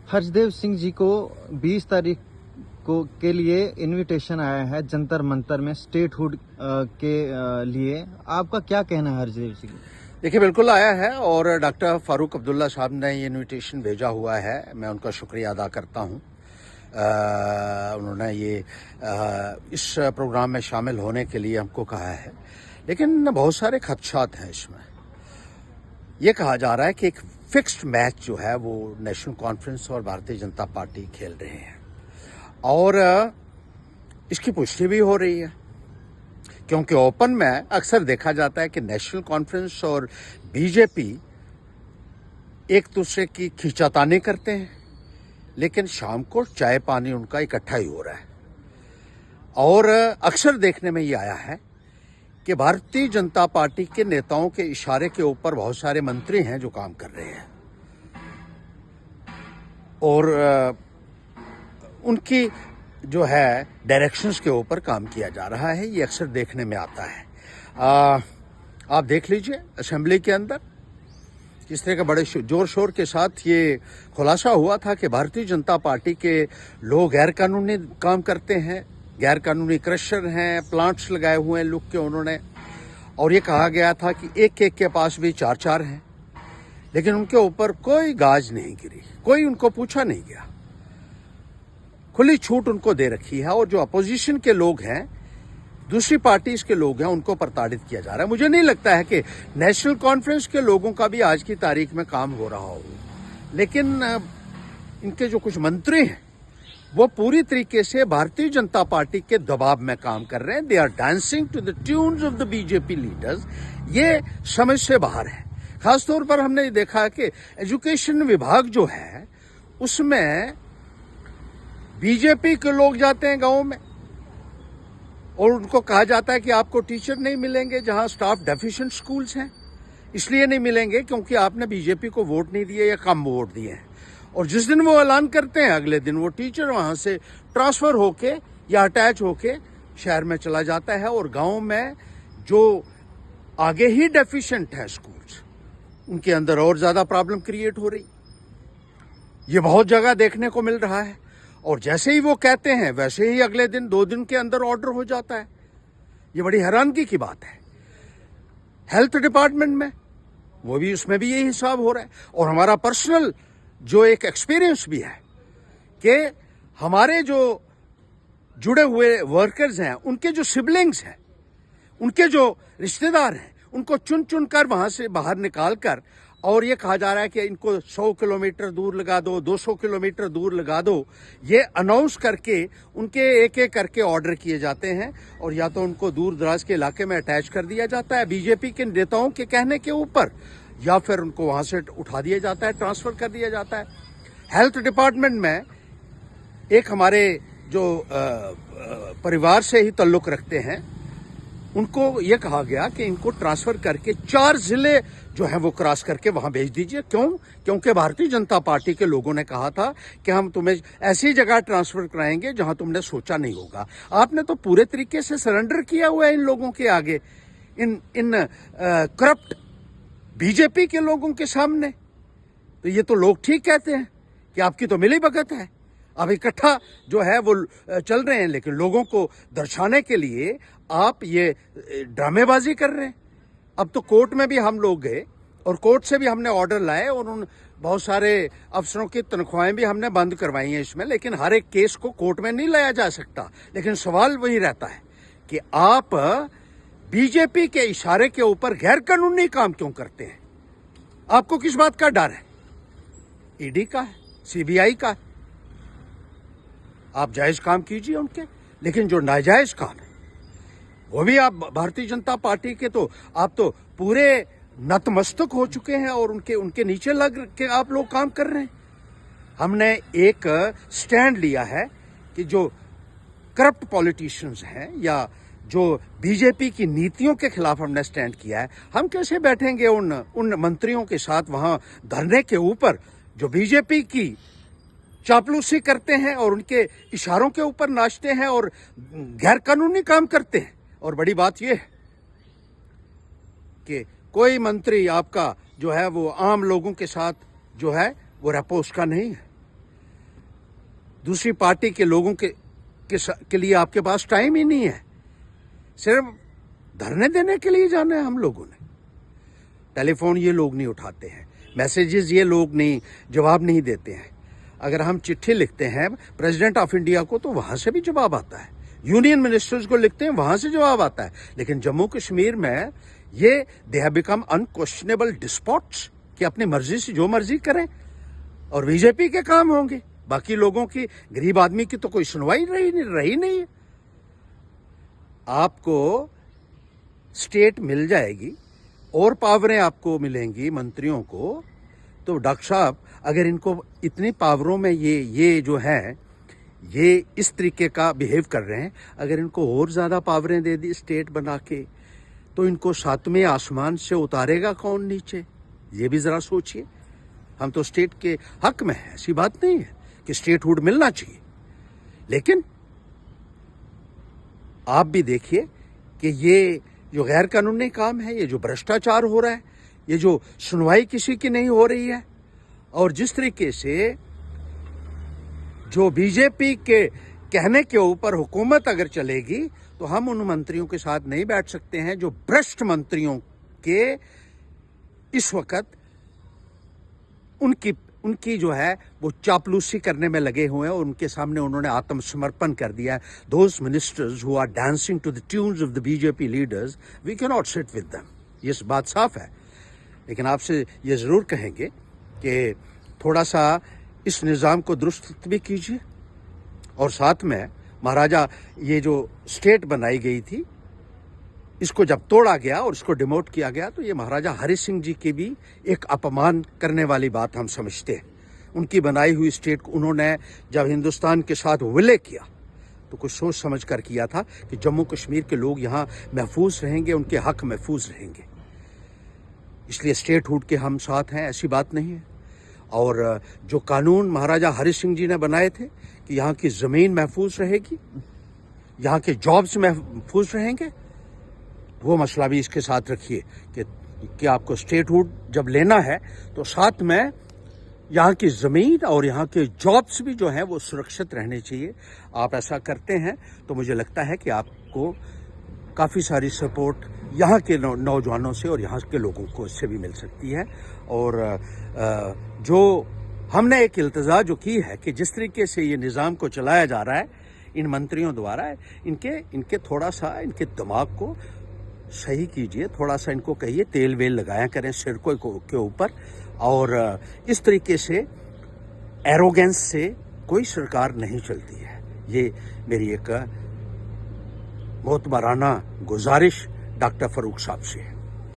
हर्षदेव सिंह जी को 20 तारीख को के लिए इनविटेशन आया है जंतर मंतर में स्टेटहुड के लिए। आपका क्या कहना है हर्षदेव सिंह? देखिए, बिल्कुल आया है और डॉक्टर फारूक अब्दुल्ला साहब ने ये इनविटेशन भेजा हुआ है। मैं उनका शुक्रिया अदा करता हूँ। उन्होंने ये इस प्रोग्राम में शामिल होने के लिए हमको कहा है, लेकिन बहुत सारे खदशात हैं इसमें। ये कहा जा रहा है कि एक फिक्स्ड मैच जो है वो नेशनल कॉन्फ्रेंस और भारतीय जनता पार्टी खेल रहे हैं और इसकी पुष्टि भी हो रही है, क्योंकि ओपन में अक्सर देखा जाता है कि नेशनल कॉन्फ्रेंस और बीजेपी एक दूसरे की खींचातानी करते हैं, लेकिन शाम को चाय पानी उनका इकट्ठा ही हो रहा है। और अक्सर देखने में ये आया है कि भारतीय जनता पार्टी के नेताओं के इशारे के ऊपर बहुत सारे मंत्री हैं जो काम कर रहे हैं और उनकी जो है डायरेक्शंस के ऊपर काम किया जा रहा है। ये अक्सर देखने में आता है। आप देख लीजिए असेंबली के अंदर किस तरह का बड़े जोर शोर के साथ ये खुलासा हुआ था कि भारतीय जनता पार्टी के लोग गैर कानूनी काम करते हैं, गैर कानूनी क्रशर हैं, प्लांट्स लगाए हुए हैं लुक के उन्होंने, और ये कहा गया था कि एक एक के पास भी 4-4 हैं, लेकिन उनके ऊपर कोई गाज नहीं गिरी, कोई उनको पूछा नहीं गया, खुली छूट उनको दे रखी है। और जो अपोजिशन के लोग हैं, दूसरी पार्टीज के लोग हैं, उनको प्रताड़ित किया जा रहा है। मुझे नहीं लगता है कि नेशनल कॉन्फ्रेंस के लोगों का भी आज की तारीख में काम हो रहा हो, लेकिन इनके जो कुछ मंत्री हैं वो पूरी तरीके से भारतीय जनता पार्टी के दबाव में काम कर रहे हैं। They are dancing to the tunes of the BJP leaders. ये समझ से बाहर है। खासतौर पर हमने ये देखा कि एजुकेशन विभाग जो है उसमें बीजेपी के लोग जाते हैं गांवों में और उनको कहा जाता है कि आपको टीचर नहीं मिलेंगे जहां स्टाफ डेफिशिएंट स्कूल्स हैं, इसलिए नहीं मिलेंगे क्योंकि आपने बीजेपी को वोट नहीं दिए या कम वोट दिए हैं। और जिस दिन वो ऐलान करते हैं अगले दिन वो टीचर वहां से ट्रांसफर होके या अटैच होके शहर में चला जाता है और गांव में जो आगे ही डेफिशिएंट है स्कूल्स, उनके अंदर और ज्यादा प्रॉब्लम क्रिएट हो रही। ये बहुत जगह देखने को मिल रहा है और जैसे ही वो कहते हैं वैसे ही अगले दिन 2 दिन के अंदर ऑर्डर हो जाता है। ये बड़ी हैरानगी की बात है। हेल्थ डिपार्टमेंट में वो भी, उसमें भी यही हिसाब हो रहा है। और हमारा पर्सनल जो एक एक्सपीरियंस भी है कि हमारे जो जुड़े हुए वर्कर्स हैं, उनके जो सिबलिंग्स हैं, उनके जो रिश्तेदार हैं, उनको चुन चुन कर वहां से बाहर निकाल कर, और ये कहा जा रहा है कि इनको 100 किलोमीटर दूर लगा दो, 200 किलोमीटर दूर लगा दो, ये अनाउंस करके उनके एक एक करके ऑर्डर किए जाते हैं और या तो उनको दूर दराज के इलाके में अटैच कर दिया जाता है बीजेपी के नेताओं के कहने के ऊपर, या फिर उनको वहां से उठा दिया जाता है, ट्रांसफर कर दिया जाता है। हेल्थ डिपार्टमेंट में एक हमारे जो परिवार से ही ताल्लुक रखते हैं, उनको ये कहा गया कि इनको ट्रांसफर करके 4 जिले जो है वो क्रॉस करके वहां भेज दीजिए। क्यों? क्योंकि भारतीय जनता पार्टी के लोगों ने कहा था कि हम तुम्हें ऐसी जगह ट्रांसफर कराएंगे जहां तुमने सोचा नहीं होगा। आपने तो पूरे तरीके से सरेंडर किया हुआ है इन लोगों के आगे, इन करप्ट बीजेपी के लोगों के सामने। तो ये तो लोग ठीक कहते हैं कि आपकी तो मिली भगत है, अब इकट्ठा जो है वो चल रहे हैं, लेकिन लोगों को दर्शाने के लिए आप ये ड्रामेबाजी कर रहे हैं। अब तो कोर्ट में भी हम लोग गए और कोर्ट से भी हमने ऑर्डर लाए और उन बहुत सारे अफसरों की तनख्वाहें भी हमने बंद करवाई हैं इसमें, लेकिन हर एक केस को कोर्ट में नहीं लाया जा सकता। लेकिन सवाल वही रहता है कि आप बीजेपी के इशारे के ऊपर गैर कानूनी काम क्यों करते हैं? आपको किस बात का डर है? ईडी का है, सीबीआई का है। आप जायज काम कीजिए उनके, लेकिन जो नाजायज काम है वो भी आप भारतीय जनता पार्टी के, तो आप तो पूरे नतमस्तक हो चुके हैं और उनके नीचे लग के आप लोग काम कर रहे हैं। हमने एक स्टैंड लिया है कि जो करप्ट पॉलिटिशियंस हैं या जो बीजेपी की नीतियों के खिलाफ हमने स्टैंड किया है। हम कैसे बैठेंगे उन मंत्रियों के साथ वहां धरने के ऊपर जो बीजेपी की चापलूसी करते हैं और उनके इशारों के ऊपर नाचते हैं और गैर कानूनी काम करते हैं। और बड़ी बात यह है कि कोई मंत्री आपका जो है वो आम लोगों के साथ जो है वो रेपो उसका नहीं है। दूसरी पार्टी के लोगों के लिए आपके पास टाइम ही नहीं है। सिर्फ धरने देने के लिए जाना है हम लोगों ने। टेलीफोन ये लोग नहीं उठाते हैं, मैसेजेस ये लोग नहीं जवाब नहीं देते हैं। अगर हम चिट्ठी लिखते हैं प्रेसिडेंट ऑफ इंडिया को तो वहां से भी जवाब आता है, यूनियन मिनिस्टर्स को लिखते हैं वहां से जवाब आता है। लेकिन जम्मू कश्मीर में ये दे हैव बिकम अनक्वेश्चनेबल डिस्पॉट्स कि अपनी मर्जी से जो मर्जी करें और बीजेपी के काम होंगे, बाकी लोगों की, गरीब आदमी की तो कोई सुनवाई रही नहीं है। आपको स्टेट मिल जाएगी और पावरें आपको मिलेंगी मंत्रियों को, तो डॉक्टर साहब अगर इनको इतनी पावरों में ये जो है ये इस तरीके का बिहेव कर रहे हैं, अगर इनको और ज्यादा पावरें दे दी स्टेट बना के, तो इनको सातवें आसमान से उतारेगा कौन नीचे? ये भी जरा सोचिए। हम तो स्टेट के हक में हैं, ऐसी बात नहीं है कि स्टेटहुड मिलना चाहिए, लेकिन आप भी देखिए कि ये जो गैर कानूनी काम है, ये जो भ्रष्टाचार हो रहा है, ये जो सुनवाई किसी की नहीं हो रही है, और जिस तरीके से जो बीजेपी के कहने के ऊपर हुकूमत अगर चलेगी तो हम उन मंत्रियों के साथ नहीं बैठ सकते हैं जो भ्रष्ट मंत्रियों के इस वक्त उनकी जो है वो चापलूसी करने में लगे हुए हैं और उनके सामने उन्होंने आत्मसमर्पण कर दिया है। Those ministers who are dancing to the tunes of the BJP leaders, we can not sit with them. ये बात साफ है। लेकिन आपसे ये जरूर कहेंगे कि थोड़ा सा इस निज़ाम को दुरुस्त भी कीजिए, और साथ में महाराजा ये जो स्टेट बनाई गई थी इसको जब तोड़ा गया और इसको डिमोट किया गया तो ये महाराजा हरि सिंह जी की भी एक अपमान करने वाली बात हम समझते हैं। उनकी बनाई हुई स्टेट को उन्होंने जब हिंदुस्तान के साथ विलय किया तो कुछ सोच समझ कर किया था कि जम्मू कश्मीर के लोग यहाँ महफूज रहेंगे, उनके हक महफूज रहेंगे, इसलिए स्टेटहुड के हम साथ हैं, ऐसी बात नहीं है। और जो कानून महाराजा हरि सिंह जी ने बनाए थे कि यहाँ की ज़मीन महफूज रहेगी, यहाँ के जॉब्स महफूज रहेंगे, वो मसला भी इसके साथ रखिए कि आपको स्टेटहुड जब लेना है तो साथ में यहाँ की ज़मीन और यहाँ के जॉब्स भी जो हैं वो सुरक्षित रहने चाहिए। आप ऐसा करते हैं तो मुझे लगता है कि आपको काफ़ी सारी सपोर्ट यहाँ के नौजवानों से और यहाँ के लोगों को इससे भी मिल सकती है। और जो हमने एक इल्तजा जो की है कि जिस तरीके से ये निज़ाम को चलाया जा रहा है इन मंत्रियों द्वारा, इनके थोड़ा सा इनके दिमाग को सही कीजिए, थोड़ा सा इनको कहिए तेल वेल लगाया करें सिर के ऊपर। और इस तरीके से एरोगेंस से कोई सरकार नहीं चलती है। ये मेरी एक बहुत बाराना गुजारिश डॉक्टर फरूक साहब से है।